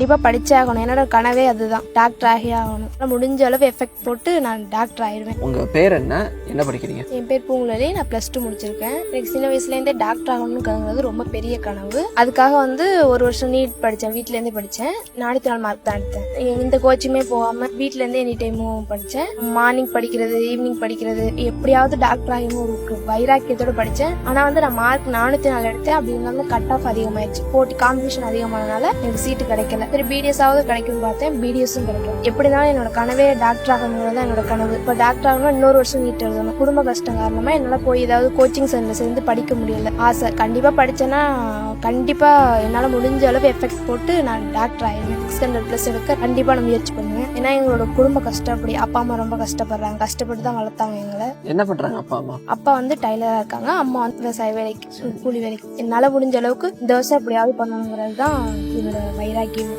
கண்டிப்பா படிச்சே ஆகணும். என்னோட கனவே அதுதான், டாக்டர் ஆகி ஆகணும். முடிஞ்ச அளவு எஃபெக்ட் போட்டு நான் டாக்டர் ஆயிடுவேன். உங்க பேர் என்ன, என்ன படிக்கிறீங்க? என் பேர் பூங்குழலி. நான் +2 முடிச்சிருக்கேன். எனக்கு சின்ன வயசுல இருந்தே டாக்டர் ஆகணும்னு ரொம்ப பெரிய கனவு. அதுக்காக ஒரு வருஷம் நீட் படிச்சேன். வீட்ல இருந்தே படிச்சேன். 404 மார்க் தான் எடுத்தேன். இந்த கோச்சிங்குமே போகாம வீட்ல இருந்தே எனி டைமும் படிச்சேன். மார்னிங் படிக்கிறது, ஈவினிங் படிக்கிறது, எப்படியாவது டாக்டர் ஆகணும் ஒரு வைராக்கியத்தோட படிச்சேன். ஆனா நான் மார்க் 404 எடுத்தேன். அப்படி இருந்தாலும் கட் ஆஃப் அதிகமாயிடுச்சு. போட்டி காம்படிஷன் அதிகமானனால எனக்கு சீட்டு கிடைக்கல. சரி BDS ஆவது கிடைக்கும்னு பார்த்தேன். BDSம் கிடைக்கும். எப்படினாலும் என்னோட கனவே டாக்டர் ஆகணும் தான் என்னோட கனவு. இப்ப டாக்டர் ஆகணும் இன்னொரு வருஷம் நீட் எழுதணும். குடும்ப கஷ்டம் காரணமா என்னால போய் ஏதாவது கோச்சிங் சென்டர்ல சேர்ந்து படிக்க முடியல. ஆசை கண்டிப்பா படிச்சேன்னா கண்டிப்பா என்னால முடிஞ்ச அளவு எஃபெக்ட் போட்டு நான் டாக்டர் ஆயிடுவேன். 600+ எடுக்க கண்டிப்பா நான் முயற்சி பண்ணுவேன். ஏன்னா எங்களோட குடும்ப கஷ்டம் அப்படி. அப்பா அம்மா ரொம்ப கஷ்டப்படுறாங்க. கஷ்டப்பட்டு தான் வளர்த்தாங்க எங்களை. என்ன பண்றாங்க அப்பா அம்மா? அப்பா டைலரா இருக்காங்க. அம்மா விவசாய வேலைக்கு, கூலி வேலைக்கு. என்னால முடிஞ்ச அளவுக்கு இந்த வருஷம் எப்படியாவது பண்ணணுங்கிறது தான் என்னோட வைராக்கியம்.